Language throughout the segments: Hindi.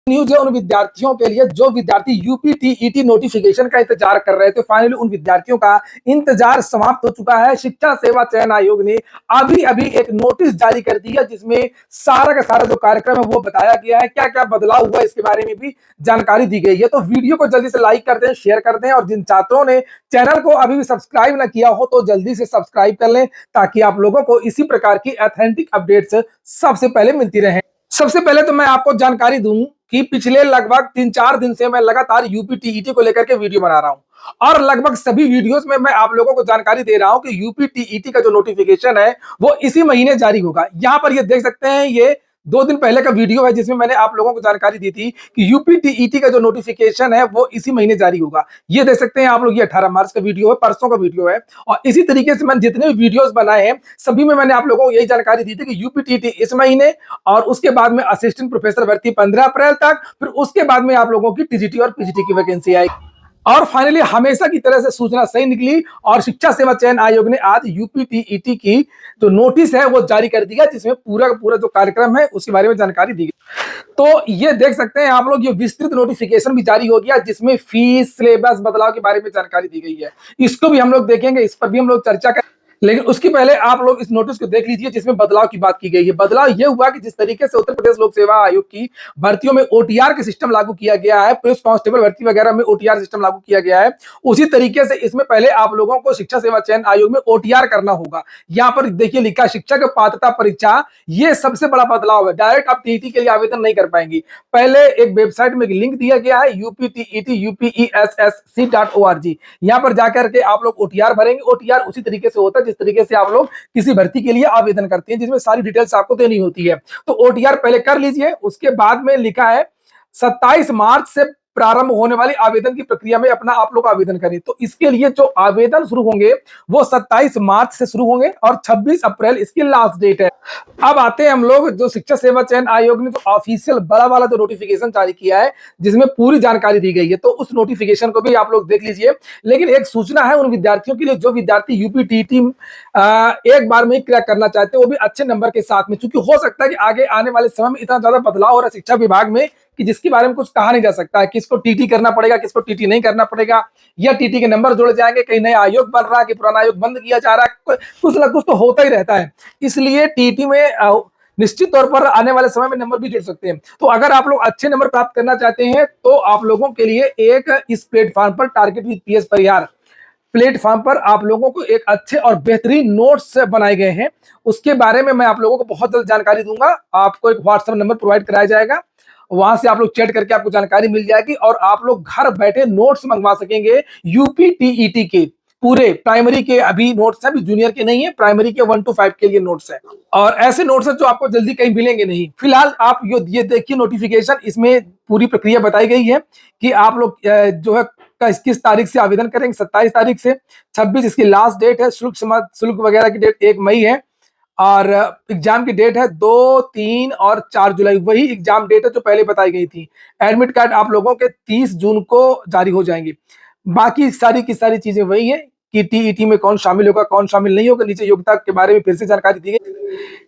न्यूज है उन विद्यार्थियों के लिए जो विद्यार्थी यूपीटीईटी नोटिफिकेशन का इंतजार कर रहे थे। फाइनली उन विद्यार्थियों का इंतजार समाप्त हो चुका है। शिक्षा सेवा चयन आयोग ने अभी अभी एक नोटिस जारी कर दी है जिसमें सारा का सारा जो कार्यक्रम है वो बताया गया है। क्या क्या बदलाव हुआ इसके बारे में भी जानकारी दी गई है। तो वीडियो को जल्दी से लाइक कर दें, शेयर कर दें और जिन छात्रों ने चैनल को अभी भी सब्सक्राइब ना किया हो तो जल्दी से सब्सक्राइब कर लें ताकि आप लोगों को इसी प्रकार की ऑथेंटिक अपडेट्स सबसे पहले मिलती रहे। सबसे पहले तो मैं आपको जानकारी दूं कि पिछले लगभग 3-4 दिन से मैं लगातार यूपीटीईटी को लेकर के वीडियो बना रहा हूं और लगभग सभी वीडियोस में मैं आप लोगों को जानकारी दे रहा हूं कि यूपीटीईटी का जो नोटिफिकेशन है वो इसी महीने जारी होगा। यहां पर ये देख सकते हैं, ये 2 दिन पहले का वीडियो है जिसमें मैंने आप लोगों को जानकारी दी थी कि यूपीटीईटी का जो नोटिफिकेशन है वो इसी महीने जारी होगा। ये देख सकते हैं आप लोग, ये 18 मार्च का वीडियो है, परसों का वीडियो है। और इसी तरीके से मैंने जितने भी वीडियोस बनाए हैं सभी में मैंने आप लोगों को यही जानकारी दी थी कि यूपीटीईटी इस महीने और उसके बाद में असिस्टेंट प्रोफेसर भर्ती 15 अप्रैल तक, फिर उसके बाद में आप लोगों की टीजीटी और पीजीटी की वैकेंसी आएगी। और फाइनली हमेशा की तरह से सूचना सही निकली और शिक्षा सेवा चयन आयोग ने आज यूपीटीईटी की जो नोटिस है वो जारी कर दिया जिसमें पूरा का पूरा जो कार्यक्रम है उसके बारे में जानकारी दी गई। तो ये देख सकते हैं आप लोग, ये विस्तृत नोटिफिकेशन भी जारी हो गया जिसमें फीस, सिलेबस बदलाव के बारे में जानकारी दी गई है। इसको भी हम लोग देखेंगे, इस पर भी हम लोग चर्चा करें, लेकिन उसके पहले आप लोग इस नोटिस को देख लीजिए जिसमें बदलाव की बात की गई है। बदलाव यह हुआ कि जिस तरीके से उत्तर प्रदेश लोक सेवा आयोग की भर्तियों में ओटीआर के सिस्टम लागू किया गया है, पुलिस कांस्टेबल भर्ती वगैरह में ओटीआर सिस्टम लागू किया गया है, उसी तरीके से इसमें पहले आप लोगों को शिक्षा सेवा चयन आयोग में ओटीआर करना होगा। यहाँ पर देखिए लिखा शिक्षक पात्रता परीक्षा, ये सबसे बड़ा बदलाव है। डायरेक्ट आप टीईटी के लिए आवेदन नहीं कर पाएंगे। पहले एक वेबसाइट में लिंक दिया गया है यूपीटीईटी upessc.org, यहाँ पर जाकर के आप लोग ओटीआर भरेंगे। ओटीआर उसी तरीके से होता है जिस तरीके से आप लोग किसी भर्ती के लिए आवेदन करते हैं जिसमें सारी डिटेल्स आपको देनी होती है। तो ओटीआर पहले कर लीजिए। उसके बाद में लिखा है 27 मार्च से प्रारंभ होने वाली आवेदन की प्रक्रिया में अपना आप लोग आवेदन करें। तो इसके लिए जो आवेदन शुरू होंगे वो 27 मार्च से शुरू होंगे और 26 अप्रैल इसकी लास्ट डेट है। अब आते हैं हम लोग जो शिक्षा सेवा चयन आयोग ने जो ऑफिशियल बड़ा वाला जो नोटिफिकेशन जारी किया है जिसमें पूरी जानकारी दी गई है, तो उस नोटिफिकेशन को भी आप लोग देख लीजिए। लेकिन एक सूचना है उन विद्यार्थियों के लिए जो विद्यार्थी यूपीटीईटी एक बार में ही क्रैक करना चाहते हैं, वो भी अच्छे नंबर के साथ में, क्योंकि हो सकता है कि आगे आने वाले समय में इतना ज्यादा बदलाव हो रहा है शिक्षा विभाग में कि जिसके बारे में कुछ कहा नहीं जा सकता है। किसको टीटी करना पड़ेगा, किसको टीटी नहीं करना पड़ेगा, या टीटी के नंबर जुड़ जाएंगे, कहीं नया आयोग बन रहा है कि पुराना आयोग बंद किया जा रहा है, कुछ ना कुछ तो होता ही रहता है। इसलिए टीटी में निश्चित तौर पर आने वाले समय में नंबर भी जुड़ सकते हैं। तो अगर आप लोग अच्छे नंबर प्राप्त करना चाहते हैं तो आप लोगों के लिए एक इस प्लेटफॉर्म पर target with PS Parihar platform पर आप लोगों को एक अच्छे और बेहतरीन नोट्स बनाए गए हैं। उसके बारे में मैं आप लोगों को बहुत जल्द जानकारी दूंगा। आपको एक व्हाट्सएप नंबर प्रोवाइड कराया जाएगा, वहां से आप लोग चैट करके आपको जानकारी मिल जाएगी और आप लोग घर बैठे नोट्स मंगवा सकेंगे यूपीटीईटी के पूरे। प्राइमरी के अभी नोट्स हैं, अभी जूनियर के नहीं है, प्राइमरी के 1 to 5 के लिए नोट्स है और ऐसे नोट्स हैं जो आपको जल्दी कहीं मिलेंगे नहीं। फिलहाल आप ये देखिए नोटिफिकेशन, इसमें पूरी प्रक्रिया बताई गई है कि आप लोग जो है किस तारीख से आवेदन करेंगे। 27 तारीख से 26 इसकी लास्ट डेट है। शुल्क वगैरह की डेट 1 मई है और एग्जाम की डेट है 2, 3 और 4 जुलाई, वही एग्जाम डेट है जो पहले बताई गई थी। एडमिट कार्ड आप लोगों के 30 जून को जारी हो जाएंगे। बाकी सारी की सारी चीजें वही है कि टीईटी में कौन शामिल होगा, कौन शामिल नहीं होगा। नीचे योग्यता के बारे में फिर से जानकारी दी गई।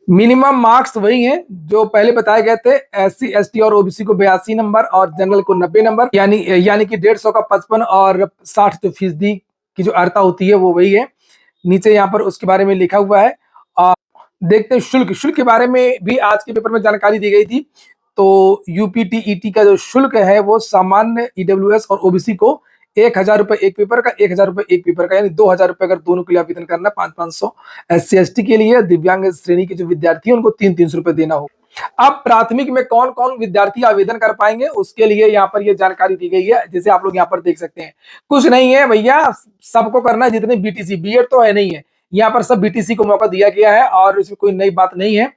मिनिमम मार्क्स वही है जो पहले बताए गए थे। एससी, एसटी और ओबीसी को 82 नंबर और जनरल को 90 नंबर, यानी कि 150 का 55 और 60 जो फीसदी की जो अर्हता होती है वो वही है। नीचे यहाँ पर उसके बारे में लिखा हुआ है। और देखते हैं शुल्क के बारे में भी आज के पेपर में जानकारी दी गई थी। तो यूपीटीईटी का जो शुल्क है वो सामान्य ईडब्ल्यूएस और ओबीसी को 1000 रुपए एक पेपर का, 1000 रुपए एक पेपर का, यानी 2000 रुपए अगर दोनों के लिए आवेदन करना, 500 एससी एसटी के लिए, दिव्यांग श्रेणी के जो विद्यार्थी है उनको 300 रुपए देना होगा। अब प्राथमिक में कौन कौन विद्यार्थी आवेदन कर पाएंगे उसके लिए यहाँ पर ये जानकारी दी गई है, जैसे आप लोग यहाँ पर देख सकते हैं। कुछ नहीं है भैया, सबको करना है जितने बीटीसी, बीएड तो है नहीं है, यहाँ पर सब बीटीसी को मौका दिया गया है और इसमें कोई नई बात नहीं है,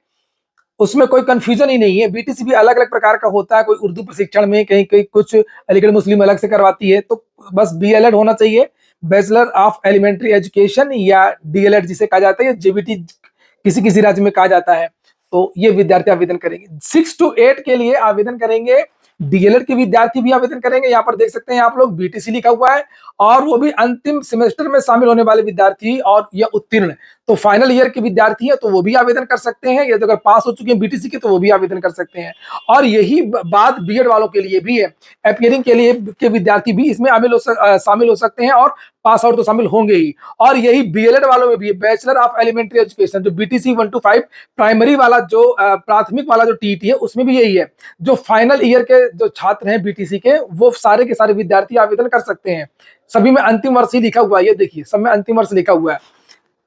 उसमें कोई कंफ्यूजन ही नहीं है। बीटीसी भी अलग अलग प्रकार का होता है, कोई उर्दू प्रशिक्षण में, कहीं कहीं कुछ अलीगढ़ मुस्लिम अलग से करवाती है। तो बस बीएलएड होना चाहिए, बैचलर ऑफ एलिमेंट्री एजुकेशन, या डीएलएड जिसे कहा जाता है, या जेबीटी किसी किसी राज्य में कहा जाता है। तो ये विद्यार्थी आवेदन करेंगे। 6 to 8 के लिए आवेदन करेंगे डीएलएड के विद्यार्थी भी आवेदन करेंगे। यहाँ पर देख सकते हैं आप लोग बीटीसी लिखा हुआ है, और वो भी अंतिम सेमेस्टर में शामिल होने वाले विद्यार्थी और यह उत्तीर्ण, तो फाइनल ईयर के विद्यार्थी है तो वो भी आवेदन कर सकते हैं। ये तो अगर पास हो चुके हैं बीटीसी के तो वो भी आवेदन कर सकते हैं। और यही बात बीएड वालों के लिए भी है, अपियरिंग के लिए के विद्यार्थी भी इसमें शामिल हो सकते हैं, और पास आउट तो शामिल होंगे ही। और यही बीएलएड वालों में भी है, बैचलर ऑफ एलिमेंट्री एजुकेशन, जो बीटीसी 1 to 5 प्राइमरी वाला जो प्राथमिक वाला जो टीईटी है उसमें भी यही है। जो फाइनल ईयर के जो छात्र हैं बीटीसी के, वो सारे के सारे विद्यार्थी आवेदन कर सकते हैं। सभी में अंतिम वर्ष ही लिखा हुआ है, ये देखिए सब में अंतिम वर्ष लिखा हुआ है।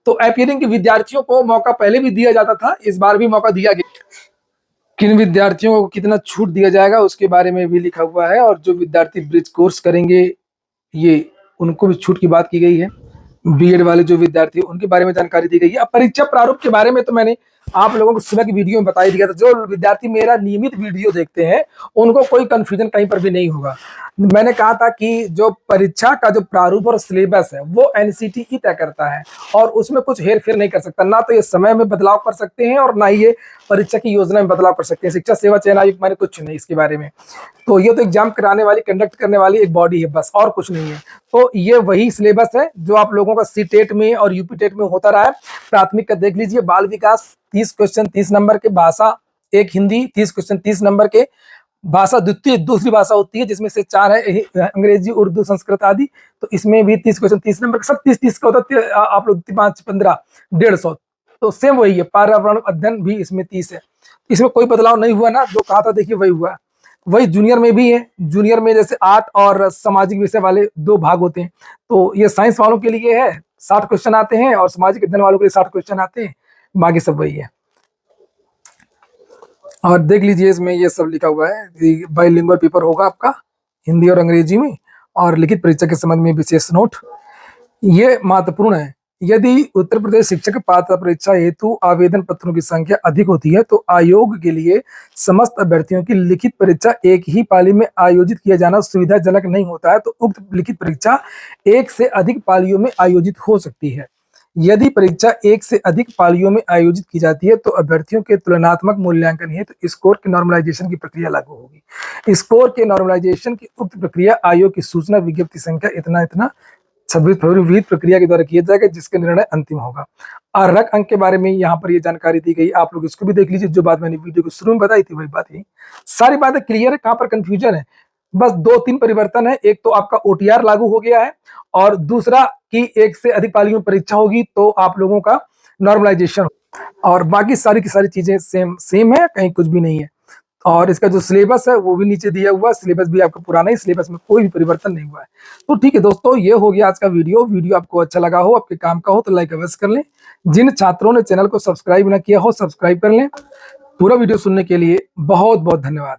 तो अपियरिंग के विद्यार्थियों को मौका पहले भी दिया जाता था, इस बार भी मौका दिया गया। किन विद्यार्थियों को कितना छूट दिया जाएगा उसके बारे में भी लिखा हुआ है, और जो विद्यार्थी ब्रिज कोर्स करेंगे ये उनको भी छूट की बात की गई है। बीएड वाले जो विद्यार्थी उनके बारे में जानकारी दी गई है। अब परीक्षा प्रारूप के बारे में तो मैंने आप लोगों को सुबह की वीडियो में बता ही दिया था। जो विद्यार्थी मेरा नियमित वीडियो देखते हैं उनको कोई कंफ्यूजन कहीं पर भी नहीं होगा। मैंने कहा था कि जो परीक्षा का जो प्रारूप और सिलेबस है वो एनसीटीई तय करता है, और उसमें कुछ हेर फेर नहीं कर सकता। ना तो ये समय में बदलाव कर सकते हैं, और ना ही ये परीक्षा की योजना में बदलाव कर सकते हैं। शिक्षा सेवा चयन आयोग मैंने कुछ नहीं इसके बारे में। तो ये तो एग्जाम कराने वाली, कंडक्ट करने वाली एक बॉडी है बस, और कुछ नहीं है। तो ये वही सिलेबस है जो आप लोगों का सीटेट में और यूपी टेट में होता रहा है। प्राथमिक का देख लीजिए, बाल विकास 30 क्वेश्चन 30 नंबर के, भाषा एक हिंदी 30 क्वेश्चन 30 नंबर के, भाषा द्वितीय दूसरी भाषा होती है जिसमें से 4 है अंग्रेजी, उर्दू, संस्कृत आदि, तो इसमें भी 30 क्वेश्चन 30 नंबर, सब 30 का होता है। आप लोग 5 15 150, तो सेम वही है। पर्यावरण अध्ययन भी इसमें 30 है। इसमें कोई बदलाव नहीं हुआ ना, जो कहा था देखिए वही हुआ। वही जूनियर में भी है। जूनियर में जैसे आर्ट और सामाजिक विषय वाले 2 भाग होते हैं, तो ये साइंस वालों के लिए है 60 क्वेश्चन आते हैं, और सामाजिक अध्ययन वालों के लिए 60 क्वेश्चन आते हैं, बाकी सब वही है। और देख लीजिए इसमें ये सब लिखा हुआ है। बाइलिंगुअल पेपर होगा आपका हिंदी और अंग्रेजी में, और लिखित परीक्षा के संबंध में विशेष नोट। ये महत्वपूर्ण है। यदि उत्तर प्रदेश शिक्षक पात्रता परीक्षा हेतु आवेदन पत्रों की संख्या अधिक होती है तो आयोग के लिए समस्त अभ्यर्थियों की लिखित परीक्षा एक ही पाली में आयोजित किया जाना सुविधाजनक नहीं होता है, तो उक्त लिखित परीक्षा एक से अधिक पालियों में आयोजित हो सकती है। यदि परीक्षा एक से अधिक पालियों में आयोजित की जाती है तो अभ्यर्थियों के तुलनात्मक मूल्यांकन हेतु स्कोर के नॉर्मलाइजेशन की प्रक्रिया लागू होगी। स्कोर के नॉर्मलाइजेशन की उक्त प्रक्रिया आयोग की सूचना विज्ञप्ति संख्या इतना इतना 26 फरवरी विहित प्रक्रिया के द्वारा किया जाएगा, जिसका निर्णय अंतिम होगा। अर्हक अंक के बारे में यहाँ पर ये जानकारी दी गई, आप लोग इसको भी देख लीजिए। जो बात मैंने वीडियो के शुरू में बताई थी वही बात है, सारी बातें क्लियर है। कहाँ पर कंफ्यूजन है? बस 2-3 परिवर्तन है। एक तो आपका ओटीआर लागू हो गया है, और दूसरा कि एक से अधिक पालियों में परीक्षा होगी तो आप लोगों का नॉर्मलाइजेशन, और बाकी सारी की सारी चीजें सेम है, कहीं कुछ भी नहीं है। और इसका जो सिलेबस है वो भी नीचे दिया हुआ है। सिलेबस भी आपका पुराना ही, सिलेबस में कोई भी परिवर्तन नहीं हुआ है। तो ठीक है दोस्तों, ये हो गया आज का वीडियो आपको अच्छा लगा हो, आपके काम का हो तो लाइक अवश्य कर लें। जिन छात्रों ने चैनल को सब्सक्राइब ना किया हो सब्सक्राइब कर लें। पूरा वीडियो सुनने के लिए बहुत बहुत धन्यवाद।